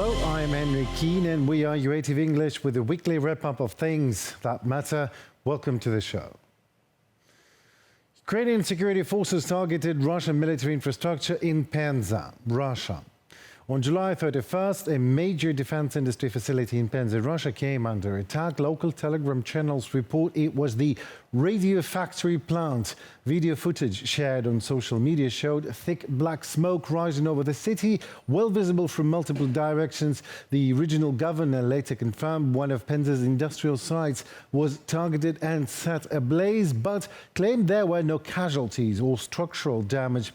Hello, I'm Henry Keane and we are UATV English with a weekly wrap-up of things that matter. Welcome to the show. Ukrainian security forces targeted Russian military infrastructure in Penza, Russia. On July 31st, a major defense industry facility in Penza, Russia came under attack. Local Telegram channels report it was the radio factory plant. Video footage shared on social media showed thick black smoke rising over the city, well visible from multiple directions. The regional governor later confirmed one of Penza's industrial sites was targeted and set ablaze, but claimed there were no casualties or structural damage.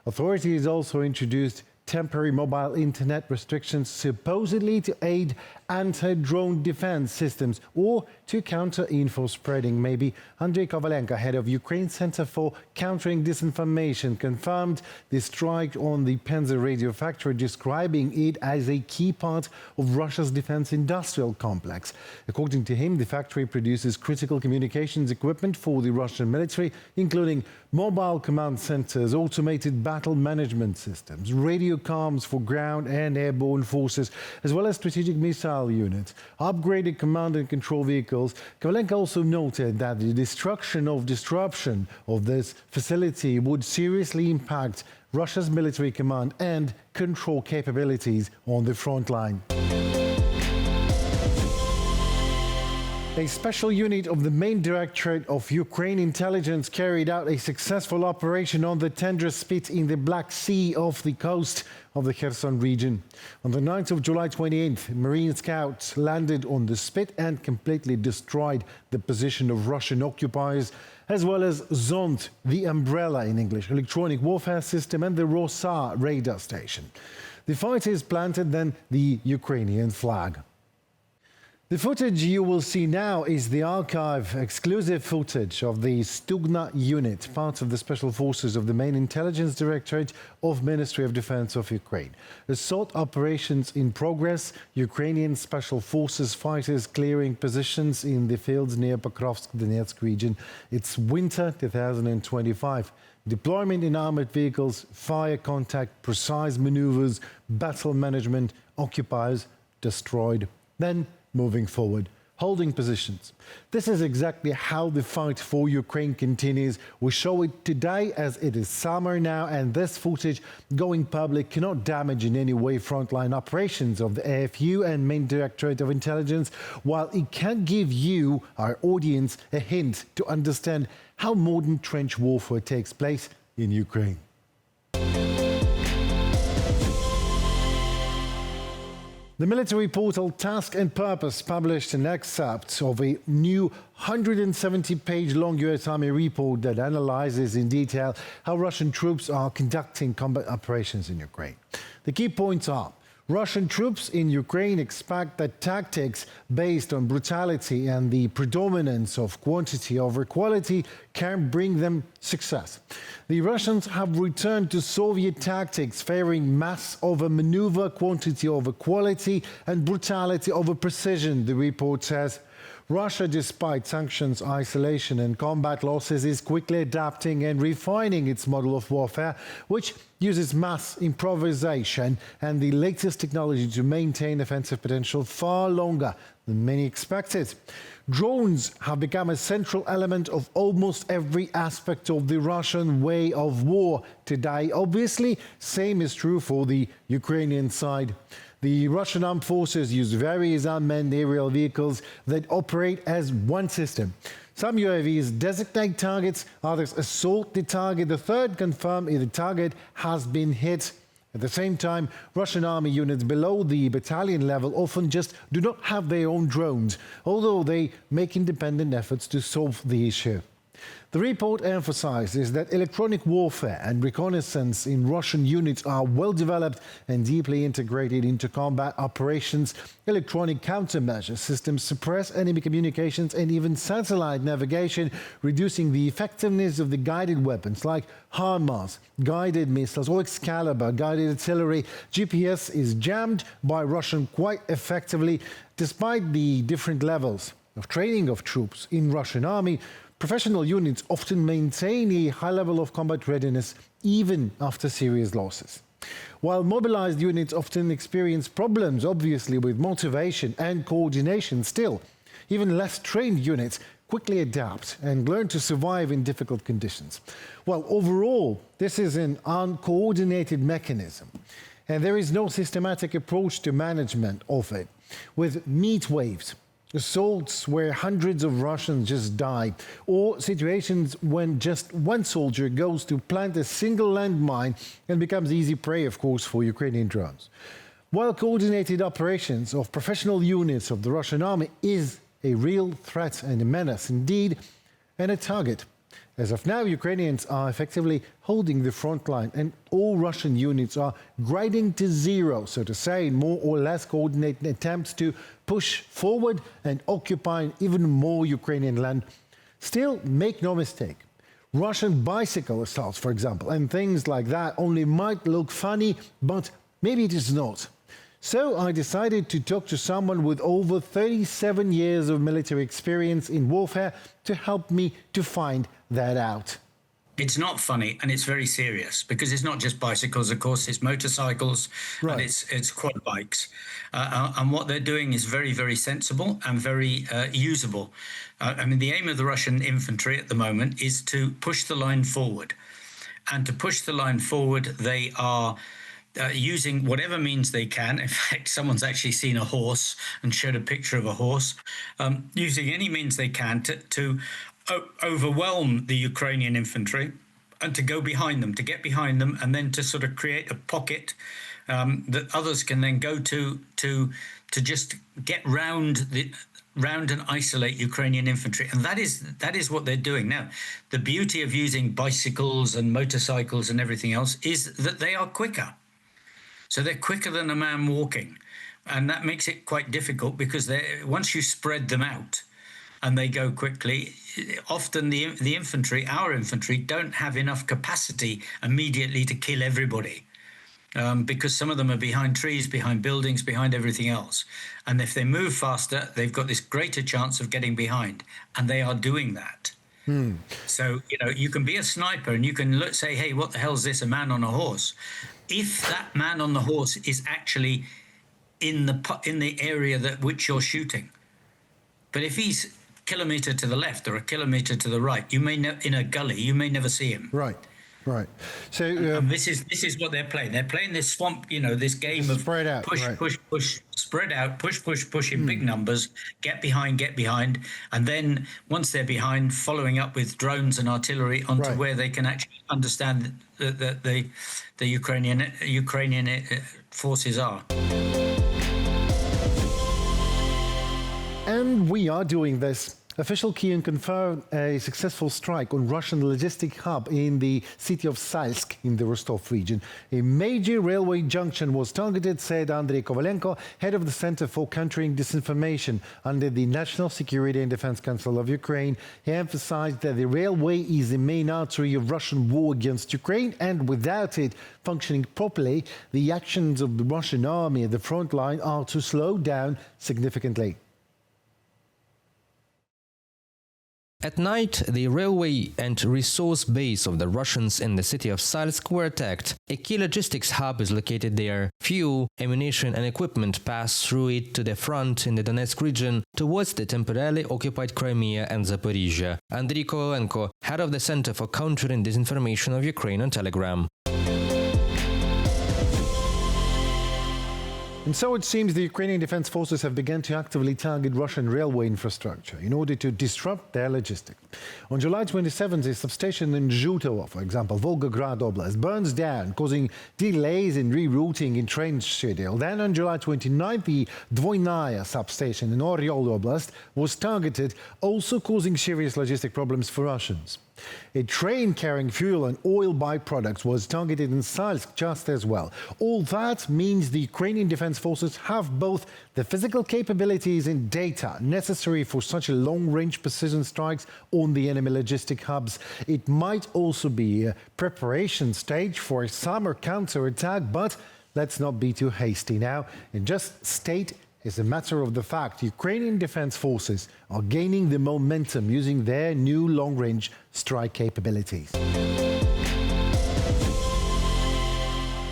Authorities also introduced temporary mobile internet restrictions supposedly to aid anti-drone defense systems or to counter info spreading. Maybe Andrei Kovalenko, head of Ukraine Center for Countering Disinformation, confirmed the strike on the Penza radio factory, describing it as a key part of Russia's defense industrial complex. According to him, the factory produces critical communications equipment for the Russian military, including mobile command centers, automated battle management systems, radio comms for ground and airborne forces, as well as strategic missile units, upgraded command and control vehicles. Kovalenko also noted that the disruption of this facility would seriously impact Russia's military command and control capabilities on the front line. A special unit of the main directorate of Ukraine intelligence carried out a successful operation on the Tendra Spit in the Black Sea off the coast of the Kherson region. On the 9th of July 28th, Marine scouts landed on the Spit and completely destroyed the position of Russian occupiers, as well as Zond, the umbrella in English, electronic warfare system, and the Rosa radar station. The fighters planted then the Ukrainian flag. The footage you will see now is the archive exclusive footage of the Stugna unit, part of the special forces of the main intelligence directorate of Ministry of Defense of Ukraine. Assault operations in progress, Ukrainian special forces fighters clearing positions in the fields near Pokrovsk-Donetsk region. It's winter 2025. Deployment in armored vehicles, fire contact, precise maneuvers, battle management, occupiers destroyed. Then moving forward, holding positions. This is exactly how the fight for Ukraine continues. We show it today as it is summer now, and this footage going public cannot damage in any way frontline operations of the AFU and Main Directorate of Intelligence, while it can give you, our audience, a hint to understand how modern trench warfare takes place in Ukraine. The military portal Task and Purpose published an excerpt of a new 170-page long US Army report that analyzes in detail how Russian troops are conducting combat operations in Ukraine. The key points are: Russian troops in Ukraine expect that tactics based on brutality and the predominance of quantity over quality can bring them success. The Russians have returned to Soviet tactics favoring mass over maneuver, quantity over quality, and brutality over precision, the report says. Russia, despite sanctions, isolation and combat losses, is quickly adapting and refining its model of warfare, which uses mass improvisation and the latest technology to maintain offensive potential far longer than many expected. Drones have become a central element of almost every aspect of the Russian way of war today. Obviously, same is true for the Ukrainian side. The Russian armed forces use various unmanned aerial vehicles that operate as one system. Some UAVs designate targets, others assault the target, the third confirm if the target has been hit. At the same time, Russian army units below the battalion level often just do not have their own drones, although they make independent efforts to solve the issue. The report emphasizes that electronic warfare and reconnaissance in Russian units are well developed and deeply integrated into combat operations. Electronic countermeasure systems suppress enemy communications and even satellite navigation, reducing the effectiveness of the guided weapons like HIMARS, guided missiles, or Excalibur, guided artillery. GPS is jammed by Russian quite effectively. Despite the different levels of training of troops in Russian army, professional units often maintain a high level of combat readiness even after serious losses. While mobilized units often experience problems, obviously, with motivation and coordination, still, even less trained units quickly adapt and learn to survive in difficult conditions. Well, overall, this is an uncoordinated mechanism, and there is no systematic approach to management of it. With meat waves, assaults where hundreds of Russians just die, or situations when just one soldier goes to plant a single landmine and becomes easy prey, of course, for Ukrainian drones. While coordinated operations of professional units of the Russian army is a real threat and a menace indeed, and a target. As of now, Ukrainians are effectively holding the front line, and all Russian units are grinding to zero, so to say, in more or less coordinated attempts to push forward and occupy even more Ukrainian land. Still, make no mistake, Russian bicycle assaults, for example, and things like that only might look funny, but maybe it is not. So I decided to talk to someone with over 37 years of military experience in warfare to help me to find that out. It's not funny, and it's very serious, because it's not just bicycles, of course, it's motorcycles, right, and it's quad bikes. And what they're doing is very, very sensible and very usable. I mean, the aim of the Russian infantry at the moment is to push the line forward. And to push the line forward, they are using whatever means they can. In fact, someone's actually seen a horse and showed a picture of a horse, using any means they can to overwhelm the Ukrainian infantry and to go behind them, to get behind them, and then to sort of create a pocket that others can then go to just get round and isolate Ukrainian infantry. And that is what they're doing now. The beauty of using bicycles and motorcycles and everything else is that they are quicker. So they're quicker than a man walking. And that makes it quite difficult, because once you spread them out and they go quickly, often the infantry, our infantry, don't have enough capacity immediately to kill everybody. Because some of them are behind trees, behind buildings, behind everything else. And if they move faster, they've got this greater chance of getting behind. And they are doing that. So, you can be a sniper and you can say, hey, what the hell's this, a man on a horse? If that man on the horse is actually in the area which you're shooting. But if he's a kilometre to the left or a kilometre to the right, you may in a gully, you may never see him. Right. So and this is what they're playing. They're playing this swamp, this game of spread out, push, right, push, spread out, push in big numbers, get behind, and then once they're behind, following up with drones and artillery onto where they can actually understand that the Ukrainian forces are. And we are doing this. Official Kyiv confirmed a successful strike on Russian logistic hub in the city of Salsk in the Rostov region. A major railway junction was targeted, said Andrei Kovalenko, head of the Center for Countering Disinformation under the National Security and Defense Council of Ukraine. He emphasized that the railway is the main artery of Russian war against Ukraine, and without it functioning properly, the actions of the Russian army at the front line are to slow down significantly. At night, the railway and resource base of the Russians in the city of Salsk were attacked. A key logistics hub is located there. Fuel, ammunition and equipment pass through it to the front in the Donetsk region towards the temporarily occupied Crimea and Zaporizhia. Andriy Kovalenko, head of the Center for Countering Disinformation of Ukraine, on Telegram. And so it seems the Ukrainian defense forces have begun to actively target Russian railway infrastructure in order to disrupt their logistics. On July 27th, a substation in Zhutovo, for example, Volgograd Oblast, burns down, causing delays in rerouting in train schedule. Then on July 29th, the Dvoynaya substation in Oryol Oblast was targeted, also causing serious logistic problems for Russians. A train carrying fuel and oil byproducts was targeted in Salsk just as well. All that means the Ukrainian defense forces have both the physical capabilities and data necessary for such a long-range precision strikes on the enemy logistic hubs. It might also be a preparation stage for a summer counter-attack, but let's not be too hasty now and just state is a matter of the fact Ukrainian defense forces are gaining the momentum using their new long-range strike capabilities.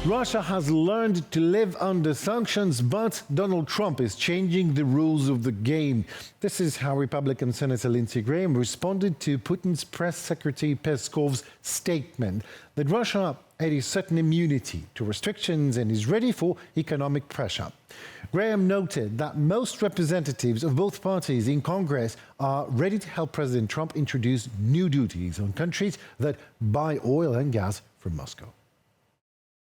Russia has learned to live under sanctions, but Donald Trump is changing the rules of the game. This is how Republican Senator Lindsey Graham responded to Putin's press secretary Peskov's statement that Russia had a certain immunity to restrictions and is ready for economic pressure. Graham noted that most representatives of both parties in Congress are ready to help President Trump introduce new duties on countries that buy oil and gas from Moscow.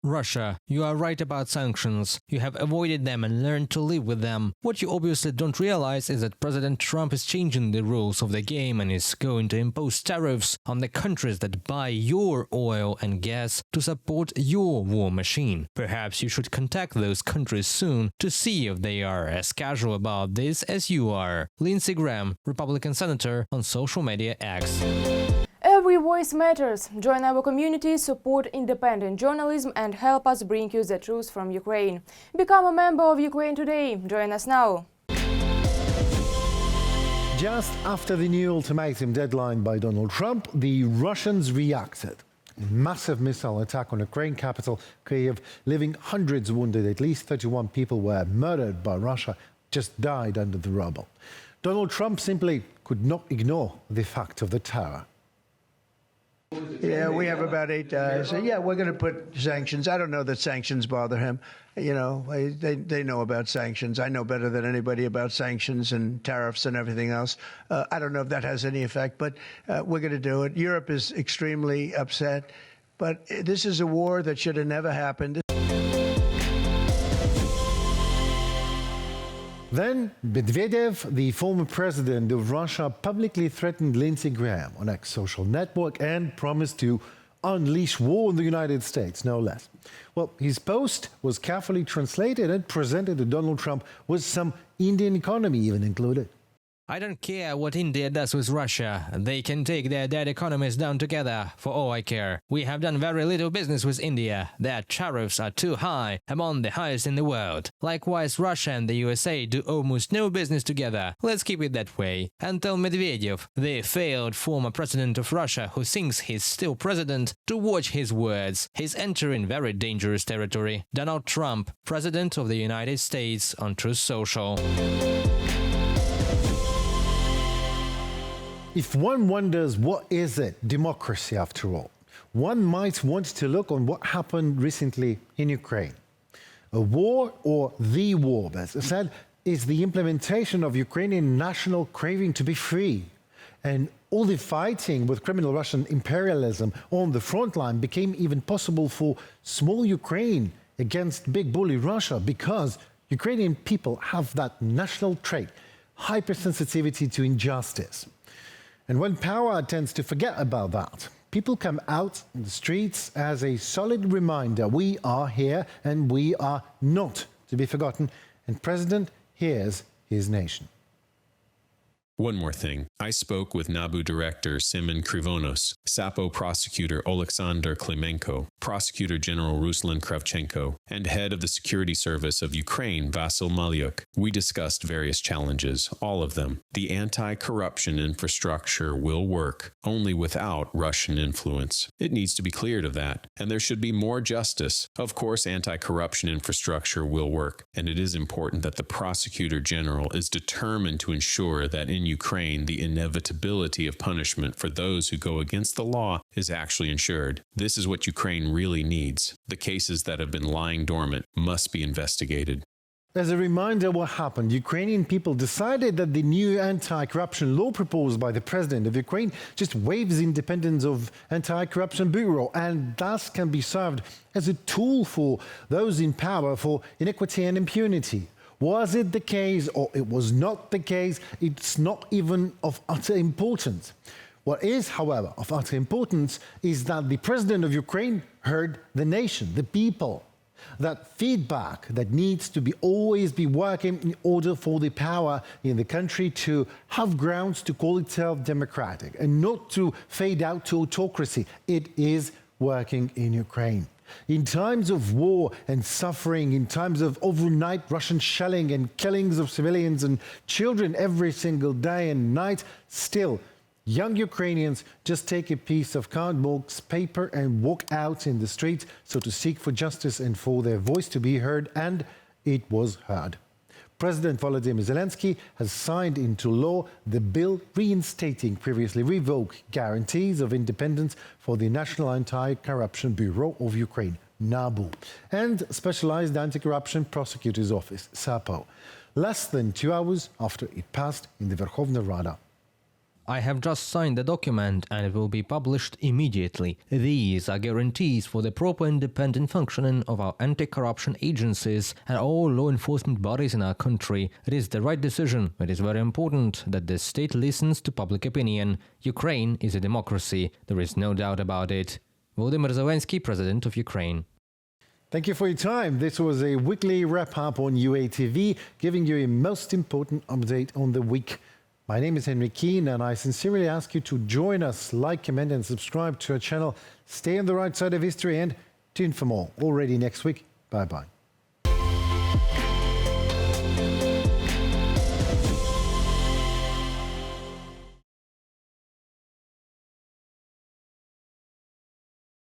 Russia, you are right about sanctions. You have avoided them and learned to live with them. What you obviously don't realize is that President Trump is changing the rules of the game and is going to impose tariffs on the countries that buy your oil and gas to support your war machine. Perhaps you should contact those countries soon to see if they are as casual about this as you are. Lindsey Graham, Republican Senator, on social media X. Every voice matters. Join our community, support independent journalism and help us bring you the truth from Ukraine. Become a member of Ukraine today. Join us now. Just after the new ultimatum deadline by Donald Trump, the Russians reacted. A massive missile attack on Ukraine capital, Kyiv, leaving hundreds wounded. At least 31 people were murdered by Russia, just died under the rubble. Donald Trump simply could not ignore the fact of the terror. Yeah, we have about 8 guys. Yeah, we're going to put sanctions. I don't know that sanctions bother him. You know, they know about sanctions. I know better than anybody about sanctions and tariffs and everything else. I don't know if that has any effect, but we're going to do it. Europe is extremely upset, but this is a war that should have never happened. Then Medvedev, the former president of Russia, publicly threatened Lindsey Graham on X social network and promised to unleash war on the United States, no less. Well, his post was carefully translated and presented to Donald Trump with some Indian economy even included. I don't care what India does with Russia. They can take their dead economies down together, for all I care. We have done very little business with India. Their tariffs are too high, among the highest in the world. Likewise, Russia and the USA do almost no business together. Let's keep it that way. And tell Medvedev, the failed former president of Russia who thinks he's still president, to watch his words. He's entering very dangerous territory. Donald Trump, President of the United States, on Truth Social. If one wonders what is it, democracy after all, one might want to look on what happened recently in Ukraine. A war, or the war, better said, is the implementation of Ukrainian national craving to be free. And all the fighting with criminal Russian imperialism on the front line became even possible for small Ukraine against big bully Russia because Ukrainian people have that national trait, hypersensitivity to injustice. And when power tends to forget about that, people come out in the streets as a solid reminder we are here and we are not to be forgotten, and President hears his nation. One more thing. I spoke with NABU Director Simon Krivonos, SAPO Prosecutor Oleksandr Klimenko, Prosecutor General Ruslan Kravchenko, and Head of the Security Service of Ukraine, Vasyl Malyuk. We discussed various challenges, all of them. The anti-corruption infrastructure will work, only without Russian influence. It needs to be cleared of that, and there should be more justice. Of course, anti-corruption infrastructure will work, and it is important that the Prosecutor General is determined to ensure that in Ukraine, the inevitability of punishment for those who go against the law is actually ensured. This is what Ukraine really needs. The cases that have been lying dormant must be investigated. As a reminder what happened, Ukrainian people decided that the new anti-corruption law proposed by the president of Ukraine just waives the independence of Anti-Corruption Bureau and thus can be served as a tool for those in power for inequity and impunity. Was it the case or it was not the case? It's not even of utter importance. What is, however, of utter importance is that the president of Ukraine heard the nation, the people. That feedback that needs to be always be working in order for the power in the country to have grounds to call itself democratic and not to fade out to autocracy. It is working in Ukraine. In times of war and suffering, in times of overnight Russian shelling and killings of civilians and children every single day and night, still, Young Ukrainians just take a piece of cardboard paper and walk out in the streets so to seek for justice and for their voice to be heard, and it was heard. President Volodymyr Zelensky has signed into law the bill reinstating previously revoked guarantees of independence for the National Anti-Corruption Bureau of Ukraine, NABU, and Specialized Anti-Corruption Prosecutor's Office, SAPO, less than 2 hours after it passed in the Verkhovna Rada. I have just signed the document and it will be published immediately. These are guarantees for the proper independent functioning of our anti-corruption agencies and all law enforcement bodies in our country. It is the right decision. It is very important that the state listens to public opinion. Ukraine is a democracy. There is no doubt about it. Volodymyr Zelensky, President of Ukraine. Thank you for your time. This was a weekly wrap-up on UATV, giving you a most important update on the week. My name is Henry Keane, and I sincerely ask you to join us, like, comment, and subscribe to our channel. Stay on the right side of history and tune for more already next week. Bye-bye.